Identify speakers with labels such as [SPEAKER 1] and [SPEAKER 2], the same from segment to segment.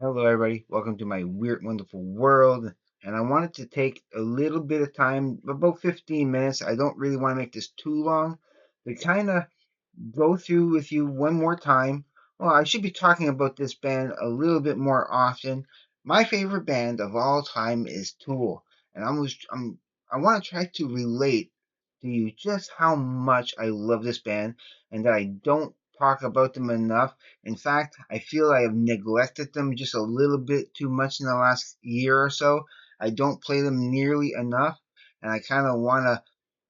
[SPEAKER 1] Hello, everybody. Welcome to my weird, wonderful world. And I wanted to take a little bit of time, about 15 minutes. I don't really want to make this too long, to kind of go through with you one more time. Well, I should be talking about this band a little bit more often. My favorite band of all time is Tool, and I want to try to relate to you just how much I love this band and that I don't talk about them enough. In fact, I feel I have neglected them just a little bit too much in the last year or so. I don't play them nearly enough, and I kind of want to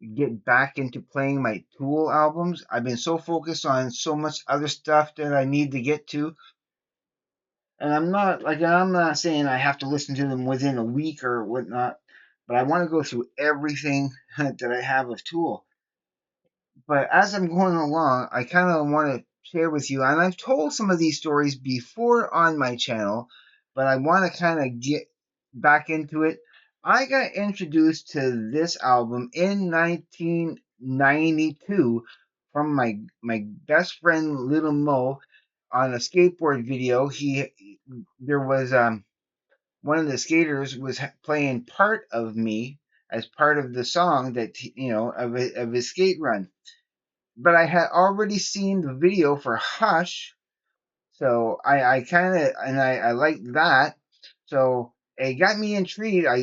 [SPEAKER 1] get back into playing my Tool albums. I've been so focused on so much other stuff that I need to get to. And I'm not saying I have to listen to them within a week or whatnot, but I want to go through everything that I have of Tool. But as I'm going along, I kind of want to share with you, and I've told some of these stories before on my channel, but I want to kind of get back into it. I got introduced to this album in 1992 from my best friend Little Mo on a skateboard video. There was one of the skaters was playing part of me as part of the song that of his skate run, but I had already seen the video for Hush, so I kind of and I liked that, so it got me intrigued. I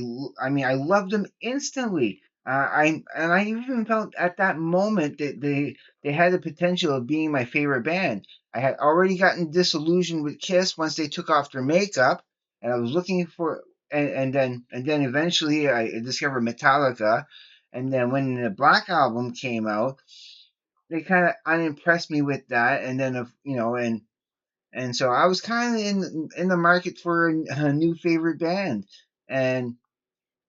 [SPEAKER 1] mean I loved them instantly. I even felt at that moment that they had the potential of being my favorite band. I had already gotten disillusioned with Kiss once they took off their makeup, and I was looking for and then eventually I discovered Metallica, and then when the Black Album came out they kind of unimpressed me with that, and then and so I was kind of in the market for a new favorite band. And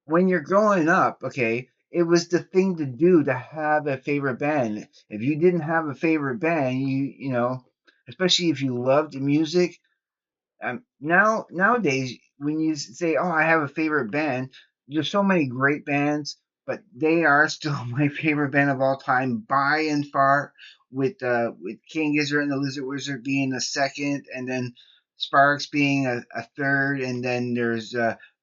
[SPEAKER 1] when you're growing up, okay, it was the thing to do to have a favorite band. If you didn't have a favorite band, especially if you loved the music, nowadays, when you say, "Oh, I have a favorite band," there's so many great bands, but they are still my favorite band of all time by and far. With King Gizzard and the Lizard Wizard being a second, and then Sparks being a third, and then there's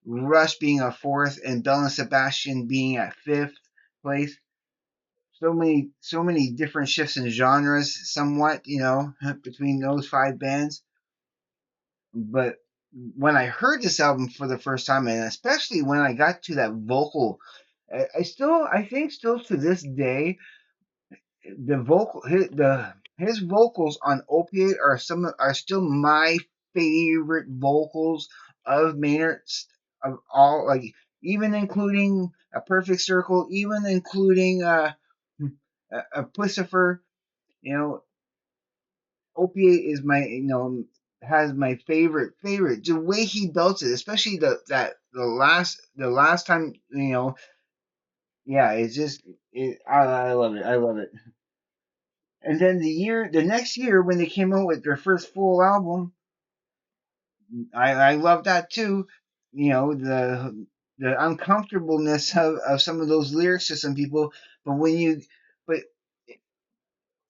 [SPEAKER 1] Rush being a fourth, and Bell and Sebastian being at fifth place. So many different shifts in genres, somewhat, between those five bands. But when I heard this album for the first time, and especially when I got to that vocal, I think still to this day, his vocals on Opiate are still my favorite vocals of Maynard, of all, like, even including A Perfect Circle, even including a Pussifer. You know, Opiate is has my favorite. The way he belts it, especially the last time, yeah, it's just I love it. I love it. And then the next year when they came out with their first full album, I love that too. The uncomfortableness of some of those lyrics to some people, but but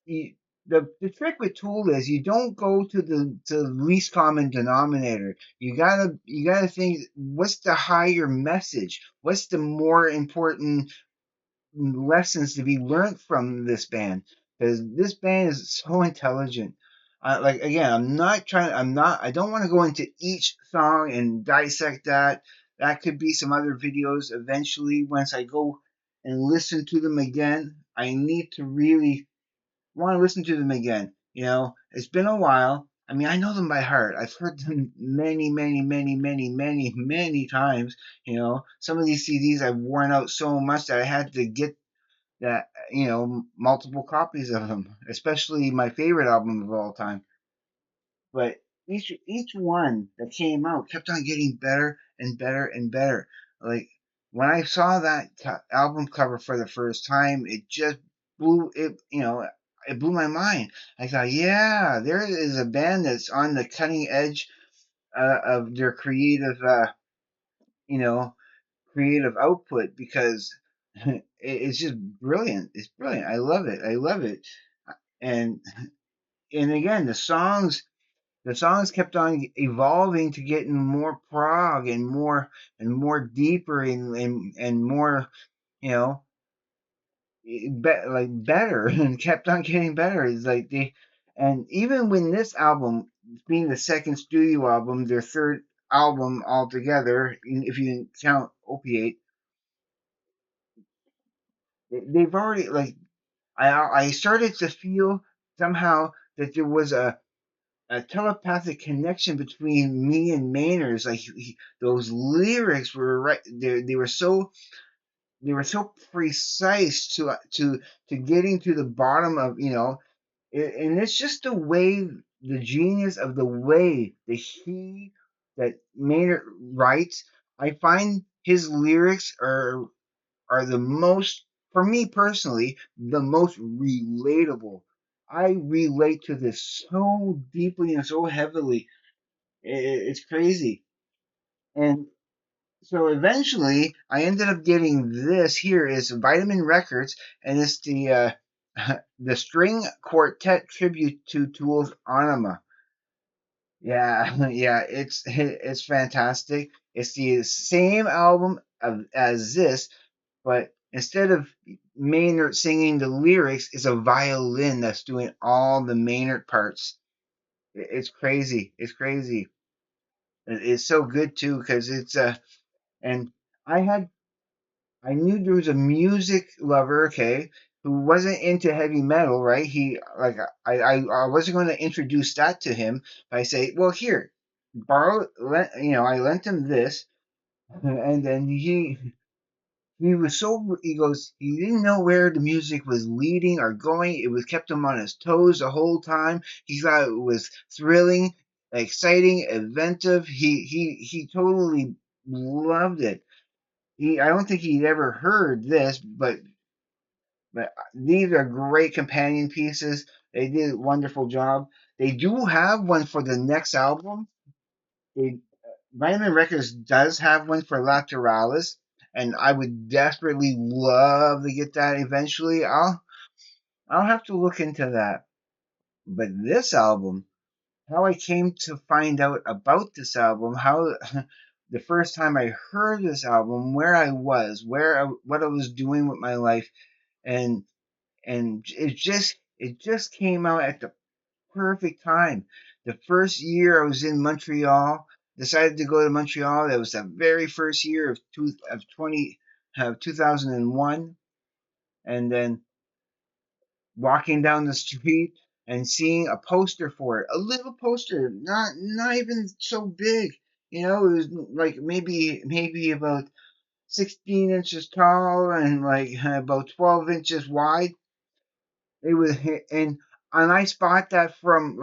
[SPEAKER 1] you, the trick with Tool is you don't go to the least common denominator. You gotta think, what's the higher message? What's the more important lessons to be learned from this band? Because this band is so intelligent. Like, again, I don't want to go into each song and dissect that. That could be some other videos eventually once I go and listen to them again. I need to really want to listen to them again. It's been a while. I mean, I know them by heart. I've heard them many, many, many, many, many, many times. Some of these CDs I've worn out so much that I had to get multiple copies of them, especially my favorite album of all time. But each one that came out kept on getting better and better and better. Like, when I saw that album cover for the first time, it just blew it. It blew my mind. I thought, yeah, there is a band that's on the cutting edge of their you know, creative output, because it's just brilliant. It's brilliant. I love it. I love it. And and again, the songs kept on evolving to getting more prog and more deeper and more, you know, like better and kept on getting better. It's like they, and even when this album, being the second studio album, their third album altogether, if you count Opiate, they've already like I started to feel somehow that there was a telepathic connection between me and Maynard. Like those lyrics were right. They were so precise to getting to the bottom of, and it's just the way, the genius of the way that Maynard writes. I find his lyrics are the most, for me personally, the most relatable. I relate to this so deeply and so heavily. It's crazy. And so eventually, I ended up getting this. Here is Vitamin Records, and it's the the string quartet tribute to Tool's Anima. Yeah, yeah, it's fantastic. It's the same album as this, but instead of Maynard singing the lyrics, it's a violin that's doing all the Maynard parts. It's crazy. It's crazy. It's so good too because and I had I knew there was a music lover, okay, who wasn't into heavy metal, right? He like I wasn't going to introduce that to him. I say, well, here, I lent him this, and then he was so, he goes, he didn't know where the music was leading or going. It was kept him on his toes the whole time. He thought it was thrilling, exciting, inventive. He totally loved it. I don't think he'd ever heard this, but these are great companion pieces. They did a wonderful job. They do have one for the next album. They Vitamin Records does have one for Lateralis, and I would desperately love to get that eventually. I'll have to look into that. But this album, how I came to find out about this album, how the first time I heard this album, where I was, what I was doing with my life, and it just came out at the perfect time. The first year I was in Montreal, decided to go to Montreal. That was the very first year of 2001, and then walking down the street and seeing a poster for it, a little poster, not even so big. It was like maybe about 16 inches tall and like about 12 inches wide. It was, and I spot that from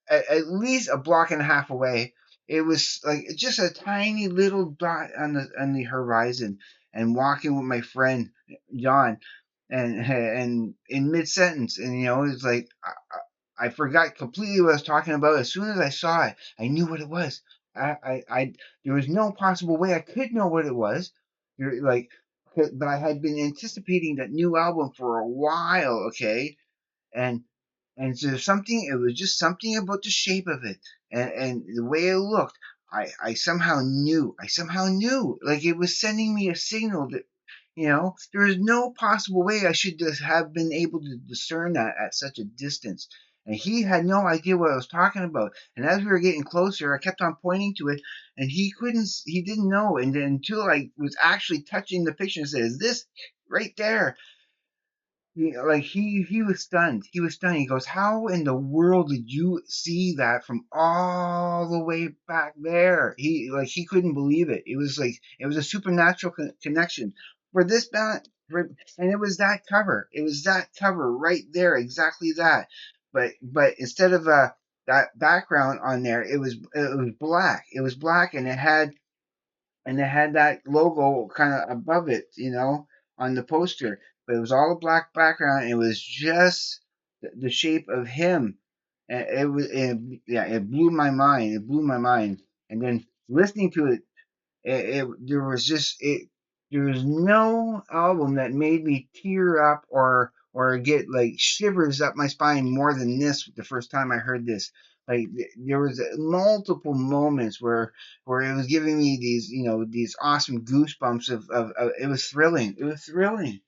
[SPEAKER 1] at least a block and a half away. It was like just a tiny little dot on the horizon, and walking with my friend John, and in mid sentence, and it's like I forgot completely what I was talking about. As soon as I saw it, I knew what it was. There was no possible way I could know what it was. Like, but I had been anticipating that new album for a while, okay, and so something. It was just something about the shape of it and the way it looked. I somehow knew. I somehow knew. Like it was sending me a signal that there is no possible way I should just have been able to discern that at such a distance. And he had no idea what I was talking about. And as we were getting closer, I kept on pointing to it, and he didn't know. And then until I was actually touching the picture and said, "Is this right there?" He was stunned. He was stunned. He goes, "How in the world did you see that from all the way back there?" He couldn't believe it. It was like it was a supernatural connection for this band, and it was that cover. It was that cover right there, exactly that. But instead of that background on there, it was black. It was black, and it had that logo kind of above it, on the poster. But it was all a black background. And it was just the shape of him. And yeah, it blew my mind. It blew my mind. And then listening to it, there was just there was no album that made me tear up or get like shivers up my spine more than this the first time I heard this. Like there was multiple moments where it was giving me these these awesome goosebumps of it was thrilling. It was thrilling.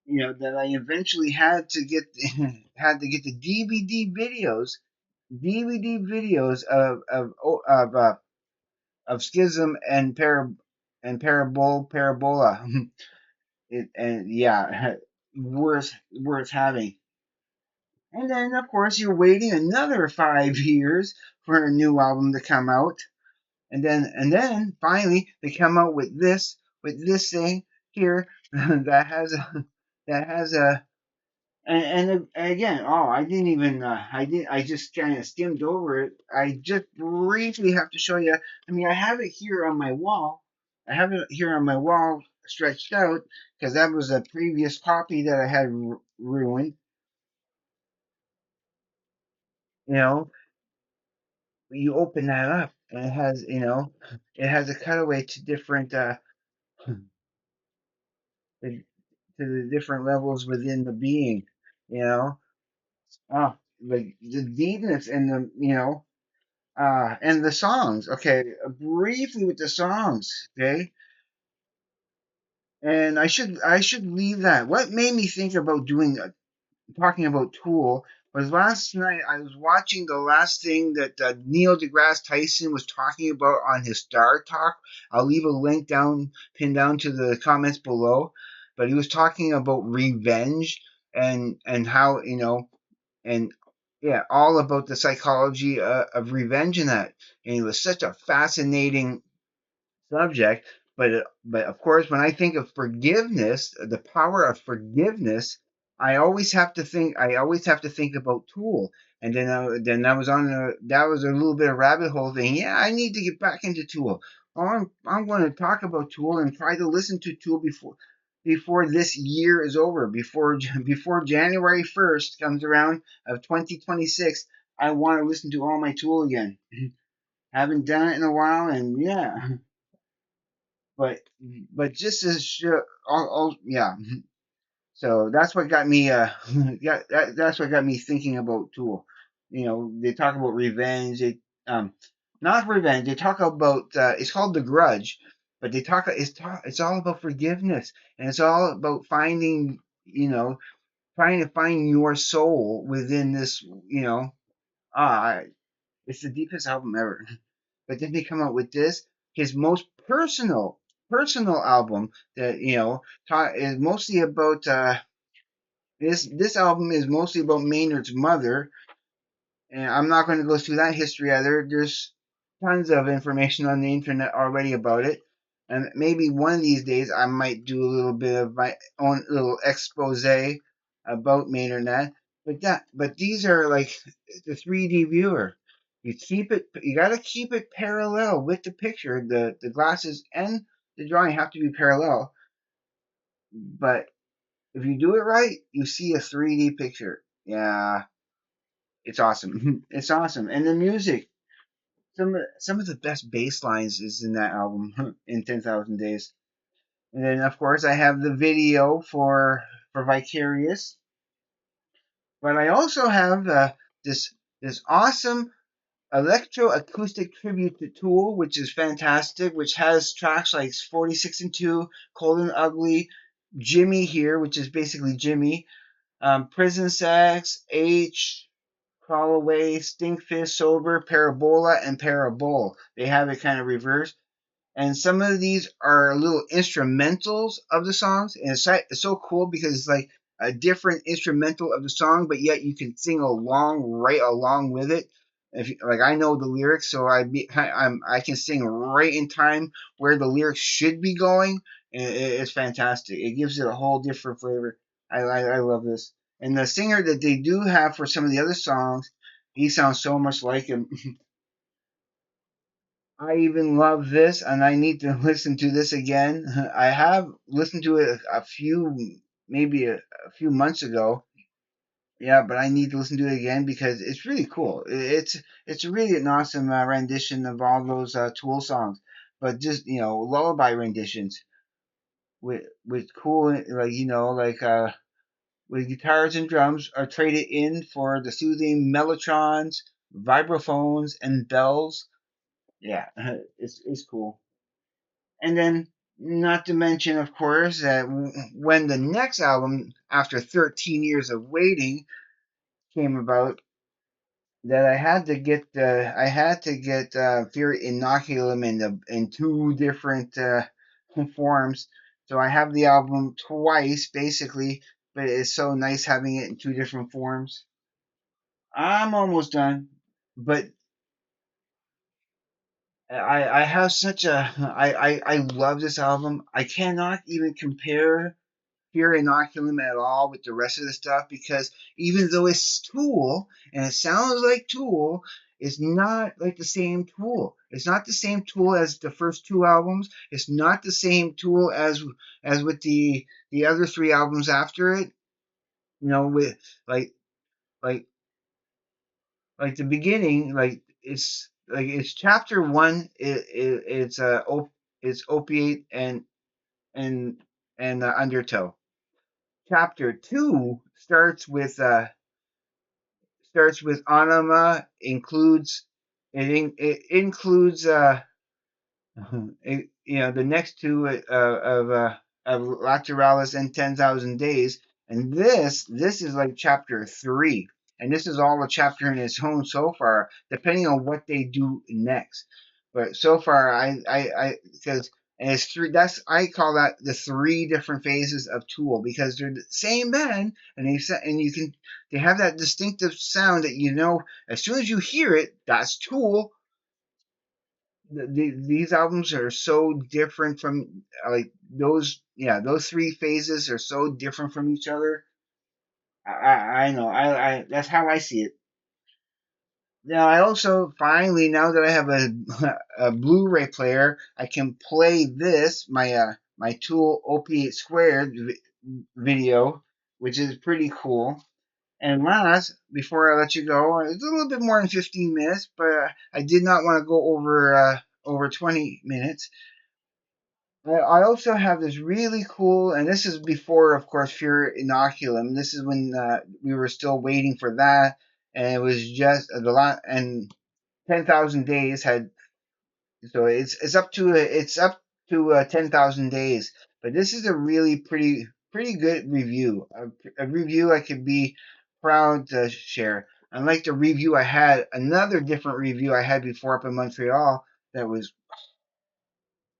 [SPEAKER 1] That I eventually had to get had to get the DVD videos of Schism and Parabola. And yeah, worth having. And then of course you're waiting another 5 years for a new album to come out, and then finally they come out with this thing here that has a that has a and again, oh, I didn't even, I just kind of skimmed over it. I just briefly have to show you. I mean, I have it here on my wall. I have it here on my wall stretched out because that was a previous copy that I had ruined. You know, you open that up and it has, it has a cutaway to different, to the different levels within the being. You know, oh, like the deepness and and the songs. Okay, briefly with the songs. Okay, and I should leave that. What made me think about doing talking about Tool was last night I was watching the last thing that Neil deGrasse Tyson was talking about on his Star Talk. I'll leave a link pinned down to the comments below. But he was talking about revenge and how and yeah, all about the psychology of revenge in that. And it was such a fascinating subject. But of course, when I think of forgiveness, the power of forgiveness, I always have to think about Tool. And then I was that was a little bit of rabbit hole thing. Yeah, I need to get back into Tool. I'm going to talk about Tool and try to listen to Tool before this year is over. Before January 1st comes around of 2026, I want to listen to all my Tool again. Haven't done it in a while, and yeah, but but just as sure, yeah. So that's what got me. Yeah, that's what got me thinking about Tool. They talk about revenge. Not revenge. They talk about it's called The Grudge, but it's all about forgiveness, and it's all about finding trying to find your soul within this. Ah, it's the deepest album ever. But then they come out with this, his most personal album that is mostly about this album is mostly about Maynard's mother, and I'm not going to go through that history either. There's tons of information on the internet already about it. And maybe one of these days I might do a little bit of my own little expose about Maynard Nat. But these are like the 3D viewer. You gotta keep it parallel with the picture. The glasses and the drawing have to be parallel. But if you do it right, you see a 3D picture. Yeah, it's awesome. It's awesome. And the music, some of the best bass lines is in that album in 10,000 Days. And then of course I have the video for Vicarious, but I also have this awesome electroacoustic tribute to Tool, which is fantastic, which has tracks like 46 and 2, Cold and Ugly, Jimmy Here, which is basically Jimmy, Prison Sex, H, Crawl Away, Stinkfist, Sober, Parabola, and Parabole. They have it kind of reversed. And some of these are little instrumentals of the songs, and it's so cool because it's like a different instrumental of the song, but yet you can sing along right along with it. Like I know the lyrics, so I can sing right in time where the lyrics should be going. And it's fantastic. It gives it a whole different flavor. I love this. And the singer that they do have for some of the other songs, he sounds so much like him. I even love this, and I need to listen to this again. I have listened to it maybe a few months ago. Yeah, but I need to listen to it again because it's really cool. It's really an awesome rendition of all those Tool songs, but just lullaby renditions with cool like with guitars and drums are traded in for the soothing mellotrons, vibraphones, and bells. Yeah, it's cool. And then, not to mention, of course, that when the next album, after 13 years of waiting, came about, that I had to get Fear Inoculum in two different forms. So I have the album twice, basically, but it's so nice having it in two different forms. I'm almost done, but I have such a I love this album. I cannot even compare Fear Inoculum at all with the rest of the stuff because even though it's Tool and it sounds like Tool, it's not like the same Tool. It's not the same Tool as the first two albums. It's not the same Tool as with the other three albums after it. You know, with like like like the beginning, like it's chapter one. It's opiate and undertow. Chapter two starts with anima, includes it includes the next two of Lateralis and 10,000 Days, and this is like chapter three, and this is all a chapter in its own so far, depending on what they do next. But so far, I because and it's three. That's I call that the three different phases of Tool because they're the same band, and they have that distinctive sound that as soon as you hear it, that's Tool. These albums are so different from like those three phases are so different from each other. I know I that's how I see it. Now I also finally now that I have a Blu-ray player, I can play this my Tool Opiate Squared video, which is pretty cool. And last, before I let you go, it's a little bit more than 15 minutes, but I did not want to go over 20 minutes. I also have this really cool, and this is before, of course, Fear Inoculum. This is when we were still waiting for that, and it was just the lot. And 10,000 Days had so it's up to 10,000 days. But this is a really pretty good review, a review I could be proud to share. Unlike the review I had, another different review I had before up in Montreal that was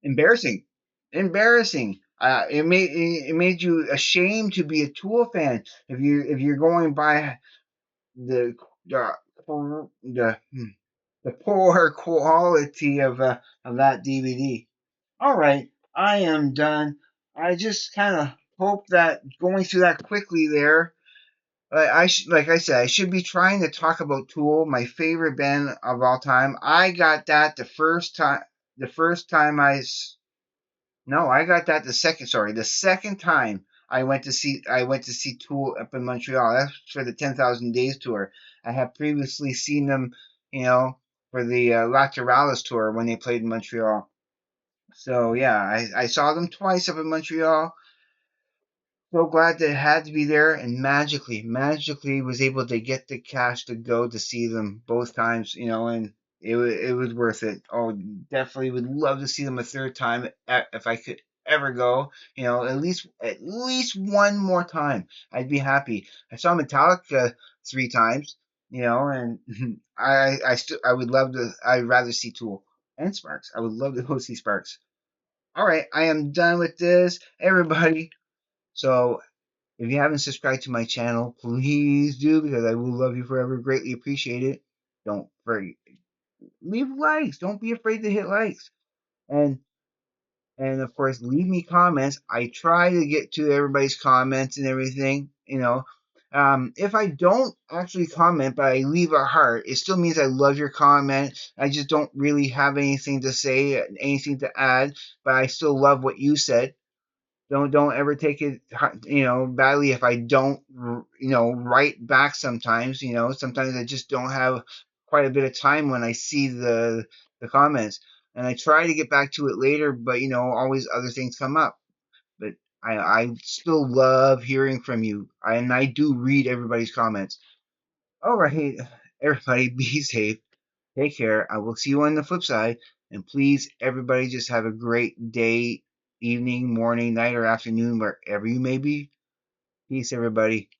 [SPEAKER 1] embarrassing. Embarrassing. It made you ashamed to be a Tool fan if you're going by the the the, the poor quality of that DVD. All right, I am done. I just kind of hope that going through that quickly there. Like I said, I should be trying to talk about Tool, my favorite band of all time. I got that the first time. The first time No, I got that the second. Sorry, the second time I went to see Tool up in Montreal. That's for the 10,000 Days tour. I had previously seen them, you know, for the Lateralis tour when they played in Montreal. So yeah, I saw them twice up in Montreal. So glad that it had to be there, and magically was able to get the cash to go to see them both times, and it was worth it. Oh, definitely would love to see them a third time if I could ever go. At least one more time, I'd be happy. I saw Metallica three times, and I would love to. I'd rather see Tool and Sparks. I would love to go see Sparks. All right, I am done with this, everybody. So if you haven't subscribed to my channel, please do because I will love you forever. Greatly appreciate it. Don't forget, leave likes. Don't be afraid to hit likes. And and of course, leave me comments. I try to get to everybody's comments and everything. If I don't actually comment, but I leave a heart, it still means I love your comment. I just don't really have anything to say, anything to add, but I still love what you said. Don't ever take it badly if I don't write back sometimes. Sometimes I just don't have quite a bit of time when I see the comments, and I try to get back to it later, but always other things come up. But I still love hearing from you, and I do read everybody's comments. All right, everybody, be safe. Take care. I will see you on the flip side. And please, everybody, just have a great day, evening, morning, night, or afternoon, wherever you may be. Peace, everybody.